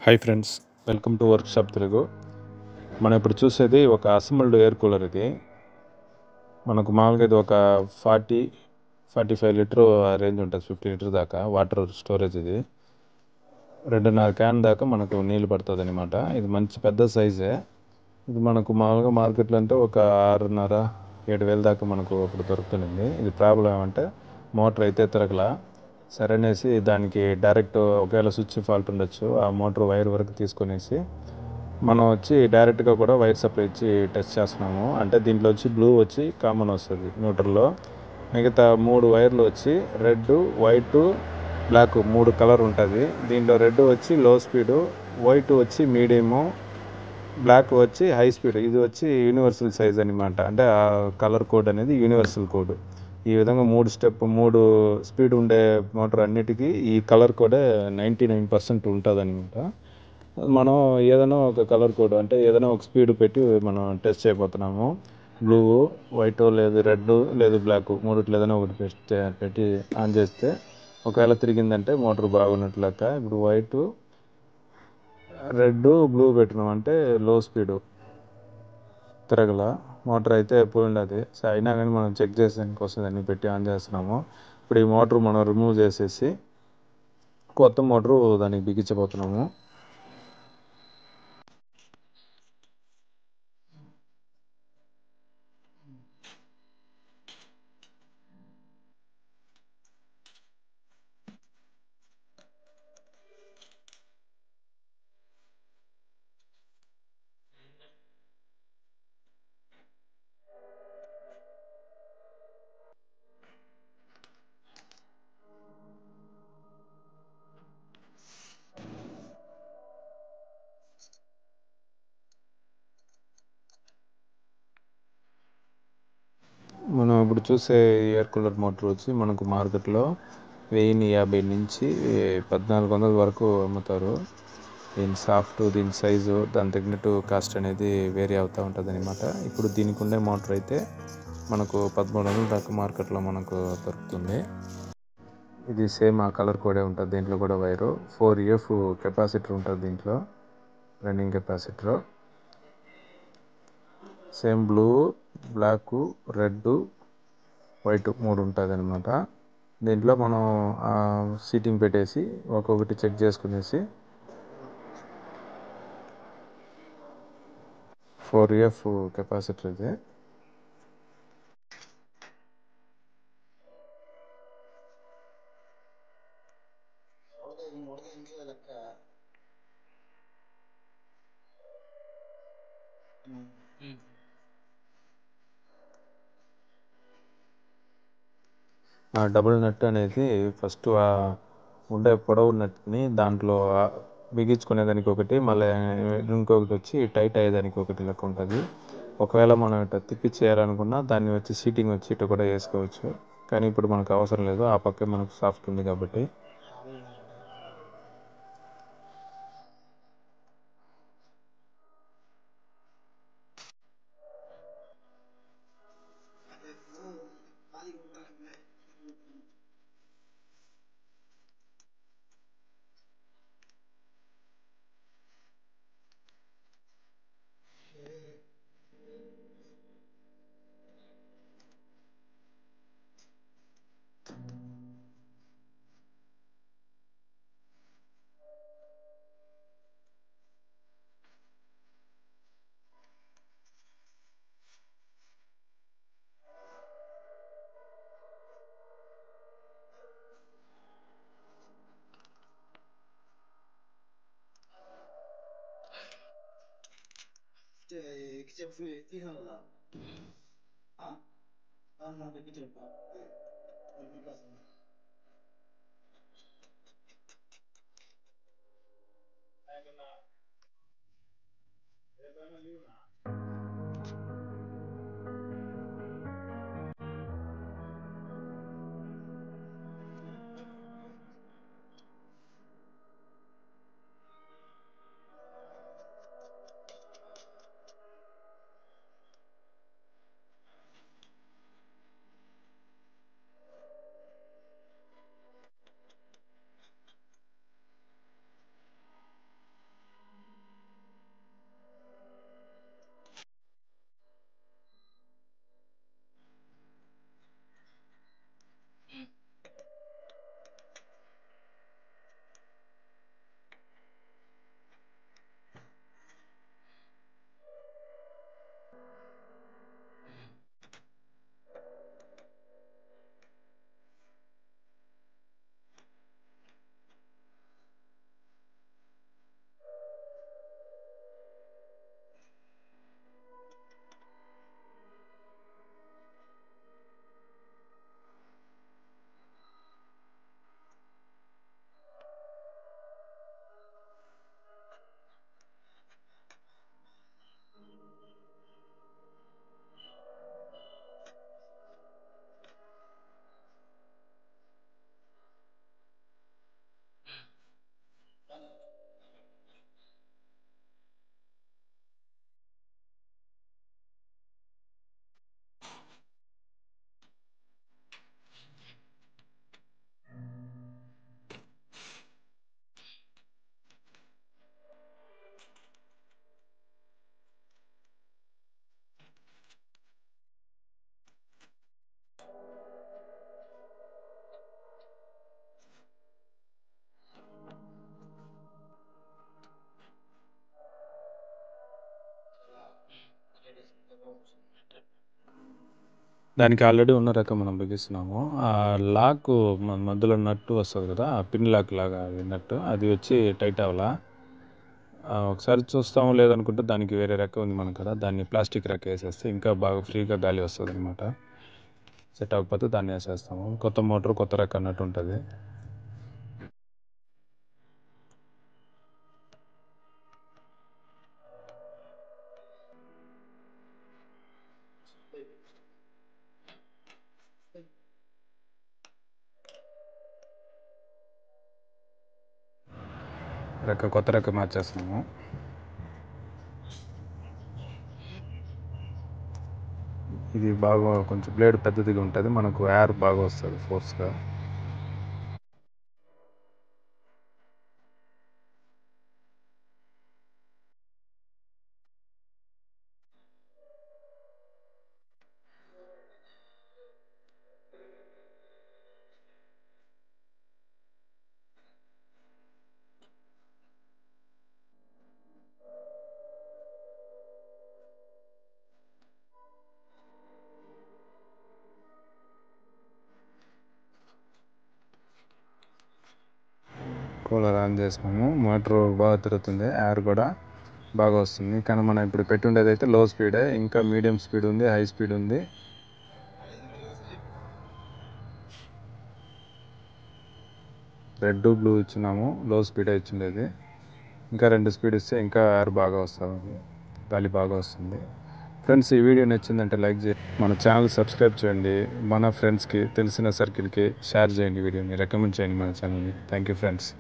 Hi friends, welcome to workshop Telugu. మనం ఇప్పుడు చూసేది ఒక అసెంబ్ల్డ్ ఎయిర్ కూలర్. ఇది మనకు మామూలుగా ఇది ఒక 45 లీటర్ రేంజ్ ఉంటుంది, 50 లీటర్ దాకా వాటర్ స్టోరేజ్. ఇది 2.5 క్యాన్ దాకా మనకు నీళ్ళు పడుతుంది అనమాట. ఇది మంచి పెద్ద సైజే. ఇది మనకు మామూలుగా మార్కెట్లో అంటే ఒక 6,500-7,000 దాకా మనకు ఇప్పుడు దొరుకుతుంది. ఇది ప్రాబ్లం ఏమంటే మోటార్ అయితే తిరగల. సరే అనేసి దానికి డైరెక్ట్ ఒకవేళ స్విచ్ ఫాల్ట్ ఉండొచ్చు, ఆ మోటార్ వైర్ వరకు తీసుకొనేసి మనం వచ్చి డైరెక్ట్గా కూడా వైర్ సప్లై ఇచ్చి టెస్ట్ చేస్తున్నాము. అంటే దీంట్లో వచ్చి బ్లూ వచ్చి కామన్ వస్తుంది న్యూట్రల్లో, మిగతా 3 వైర్లు వచ్చి రెడ్, వైట్, బ్లాక్ 3 కలర్ ఉంటుంది. దీంట్లో రెడ్ వచ్చి లో స్పీడు, వైట్ వచ్చి మీడియము, బ్లాక్ వచ్చి హై స్పీడ్. ఇది వచ్చి యూనివర్సల్ సైజ్ అనమాట. అంటే ఆ కలర్ కోడ్ అనేది యూనివర్సల్ కోడ్. ఈ విధంగా 3 స్పీడ్ ఉండే మోటార్ అన్నిటికీ ఈ కలర్ కోడే 99% ఉంటుంది అనమాట. మనం ఏదైనా ఒక కలర్ కోడ్ అంటే ఏదైనా ఒక స్పీడ్ పెట్టి మనం టెస్ట్ చేయబోతున్నాము. బ్లూ, వైట్, లేదు రెడ్, లేదు బ్లాక్, మూడిట్లో ఏదైనా ఒకటి పెట్టి ఆన్ చేస్తే ఒకవేళ తిరిగిందంటే మోటార్ బాగున్నట్లు లెక్క. ఇప్పుడు వైట్, రెడ్, బ్లూ పెట్టినామంటే లో స్పీడు తిరగల, మోటార్ అయితే పోయిండదు. సో అయినా కానీ మనం చెక్ చేసేదానికి వస్తుందని పెట్టి ఆన్ చేస్తున్నాము. ఇప్పుడు ఈ మోటార్ మనం రిమూవ్ చేసేసి కొత్త మోటారు దానికి బిగించబోతున్నాము. మనం ఇప్పుడు చూసే ఎయిర్ కూలర్ మోటార్ వచ్చి మనకు మార్కెట్లో 1050 నుంచి 1400 వరకు అమ్ముతారు. దీని సాఫ్ట్, దీని సైజు, దాని తగినట్టు కాస్ట్ అనేది వేరీ అవుతూ ఉంటుంది అనమాట. ఇప్పుడు దీనికి ఉండే మోటార్ అయితే మనకు 1300 దాకా మార్కెట్లో మనకు దొరుకుతుంది. ఇది సేమ్ ఆ కలర్ కోడే ఉంటుంది. దీంట్లో కూడా వైరు 4F కెపాసిటర్ ఉంటుంది. దీంట్లో running capacitor same blue, black, red, white 3 ఉంటుంది అనమాట. దీంట్లో మనం సీటింగ్ పెట్టేసి ఒక్కొక్కటి చెక్ చేసుకునేసి 4F కెపాసిటర్ ఇది. ఆ డబుల్ నట్ అనేది ఫస్ట్ ఉండే పొడవు నట్ని దాంట్లో బిగించుకునేదానికి ఒకటి, మళ్ళీ ఇంకొకటి వచ్చి టైట్ అయ్యేదానికి ఒకటి లెక్క ఉంటుంది. ఒకవేళ మనం ఇట్లా తిప్పి చేయాలనుకున్నా దాన్ని వచ్చి సీటింగ్ వచ్చి ఇటు కూడా వేసుకోవచ్చు. కానీ ఇప్పుడు మనకు అవసరం లేదు, ఆ పక్కే మనకు సాఫ్ట్ ఉంది కాబట్టి. దానికి ఆల్రెడీ ఉన్న రకం మనం బిగిస్తున్నాము. ఆ లాక్ మధ్యలో నట్టు వస్తుంది కదా, ఆ పిన్ లాక్ లాగా అది నట్టు, అది వచ్చి టైట్ అవ్వాలా. ఒకసారి చూస్తాము, లేదనుకుంటే దానికి వేరే రకం ఉంది మనకు కదా, దాన్ని ప్లాస్టిక్ రక్క వేసేస్తే ఇంకా బాగా ఫ్రీగా గాలి వస్తుంది అనమాట. సెట్ అవ్వకపోతే దాన్ని వేసేస్తాము. కొత్త మోటార్ కొత్త రకం అన్నట్టు ఉంటుంది. కొత్త రకం మార్చేస్తున్నాము. ఇది బాగా కొంచెం బ్లేడ్ పెద్దదిగా ఉంటుంది, మనకు ఎయిర్ బాగా వస్తుంది ఫోర్స్గా. కూలర్ ఆన్ చేసినాము, మోటార్ బాగా తిరుగుతుంది, ఎయిర్ కూడా బాగా వస్తుంది. కానీ మనం ఇప్పుడు పెట్టుండేది అయితే లో స్పీడే, ఇంకా మీడియం స్పీడ్ ఉంది, హై స్పీడ్ ఉంది. రెడ్ బ్లూ ఇచ్చినాము, లో స్పీడే ఇచ్చిండేది. ఇంకా 2 స్పీడ్ ఇస్తే ఇంకా ఎయిర్ బాగా వస్తుంది, గాలి బాగా వస్తుంది. ఫ్రెండ్స్, ఈ వీడియో నచ్చిందంటే లైక్ చేయండి, మన ఛానల్ సబ్స్క్రైబ్ చేయండి, మన ఫ్రెండ్స్కి తెలిసిన సర్కిల్కి షేర్ చేయండి, వీడియోని రికమెండ్ చేయండి మన ఛానల్ని. Thank you friends.